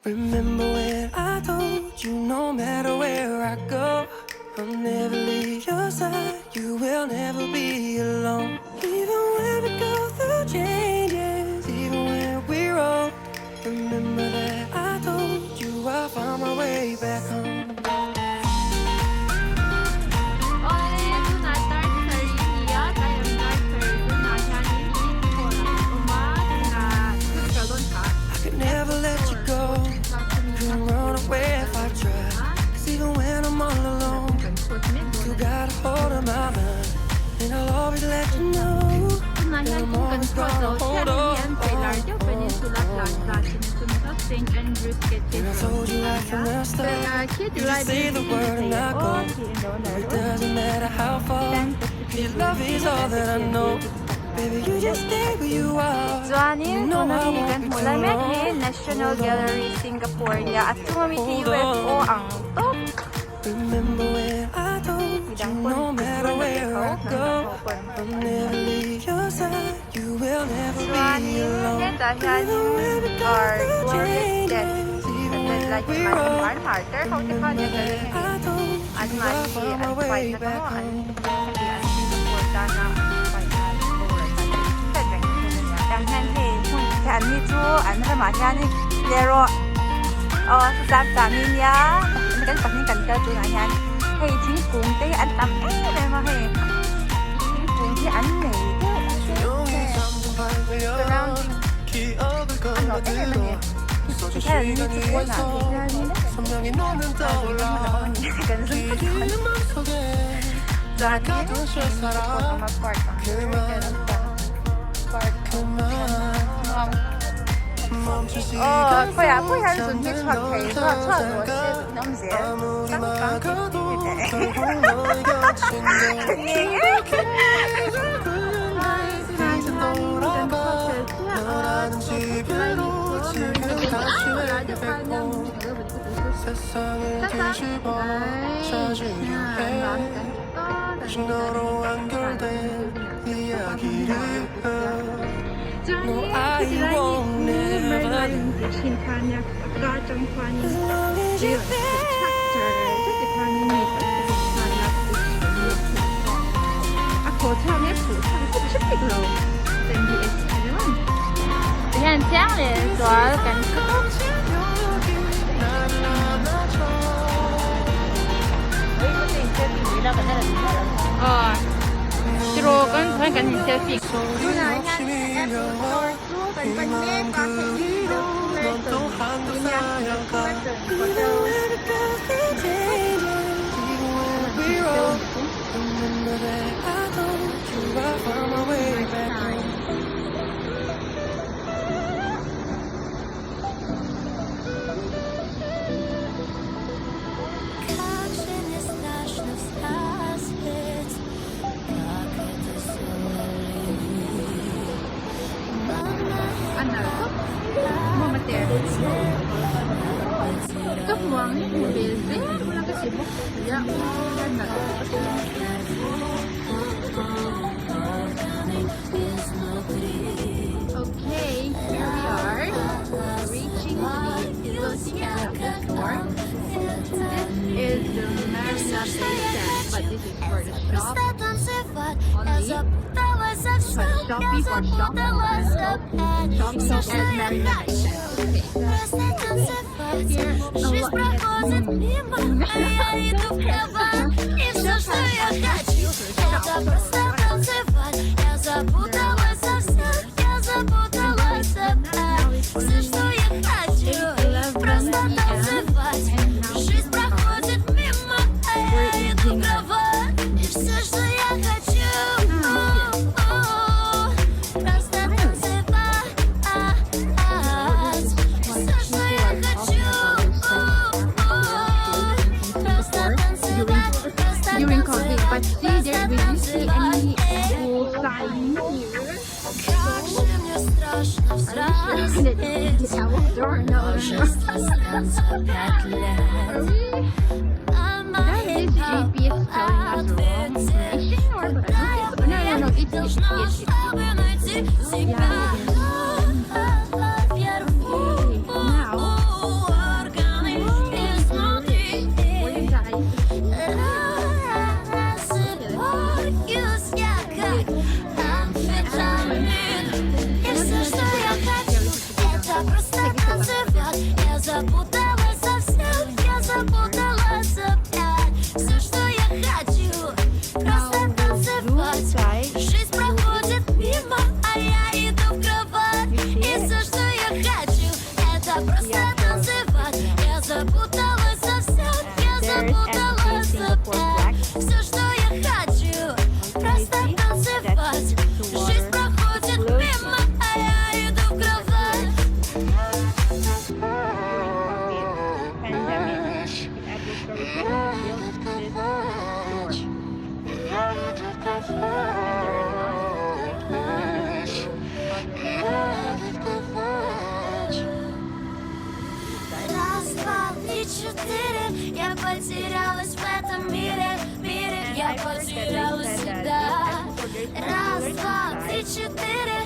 Remember when I told you no matter where I go, I'll never leave your side, you will never be alone. Even when we go through changes, even when we're old, remember that I told you I found my way back home. 오늘은 누나 딸들이야. 나의 딸들 누나샤니 엄마 누나 그 결혼 다. I could never let you go, couldn't run away if I tried. 'Cause even when I'm all alone, you got a hold of my mind, and I'll always let you know. 누나샤니 근처에서 샤니엔 베일라르디오 페닌슐라라라시는 순서 St. Andrews And I told you right from the start, you just say the word and I go. It doesn't matter how far, your love is all that I know. Baby, you just stay where you are. Joanin Konamigan mula Medley National Gallery Singapore niya at tumamiti UFO ang top. Remember when I told you no matter where I go, I'll never leave your side, you will never be alone. Joanin Dahanin or Glorious Death. Like my harder how to find it at my fight na kamuan. Kasi ang sinuporta na fight na Đang than thì thì anh đi chú anh phải mà nha đi zero sắp tạm đi nhá cái phần những cảnh chơi tụi anh nha thì chính cuốn cái anh tắm ấy này mà thì chính cuốn cái anh này surrounding anh nói cái này mà nhỉ thì cái là như chú quên là thì ra đi đấy cần rất thích rồi anh biết có mà part不然准备穿配色穿多些能些刚刚No, I won't never. 신판약 가정판이 As long as you're hiện sáng thì có cảnh cướp Siro con phải cảnh hình selfie. remember that I told you I found my way back home. Cấp món về dễ là cái gì bốc dạ Okay, here we are reaching the Ilocos Airport. This is the Marina Bay Sands, but this is for the shop only. For Shopee for shop at Marina Bay Sands. Here, during COVID, but see there we didn't see any cool sign here. It's outdoor now. Is GPS telling us wrong information or but I don't think so. No, it's GPS. Yeah. Okay, now просто танцевать. Я запуталась совсем, я запуталась опять. Все, что я хочу, просто танцевать. Жизнь проходит мимо, а я иду в кровать. Раз, два, три, четыре. Я потерялась в этом мире, я потерялась всегда. Раз, два, три, четыре.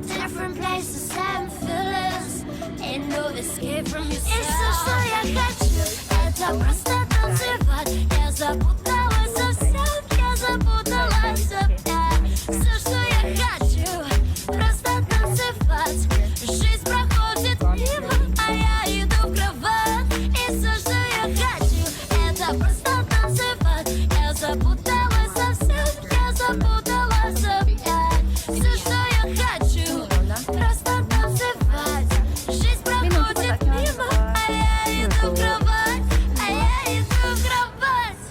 Different places and feelings. Ain't no escape from yourself. И все, что я хочу, это просто танцевать. Я запуталась совсем, я запуталась опять. Все, что я хочу, просто танцевать. Жизнь проходит мимо, а я иду в кровать. И все, что я хочу, это просто танцевать. Я запуталась совсем, я запуталась опять. Все, что я хочу, просто танцевать. Жизнь проходит мимо, а я иду в кровать. А я иду в кровать.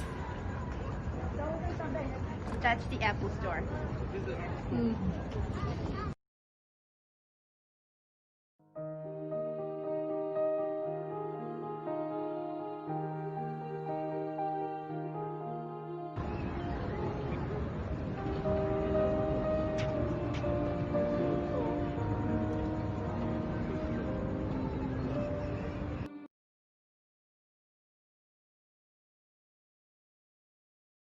That's the Apple Store.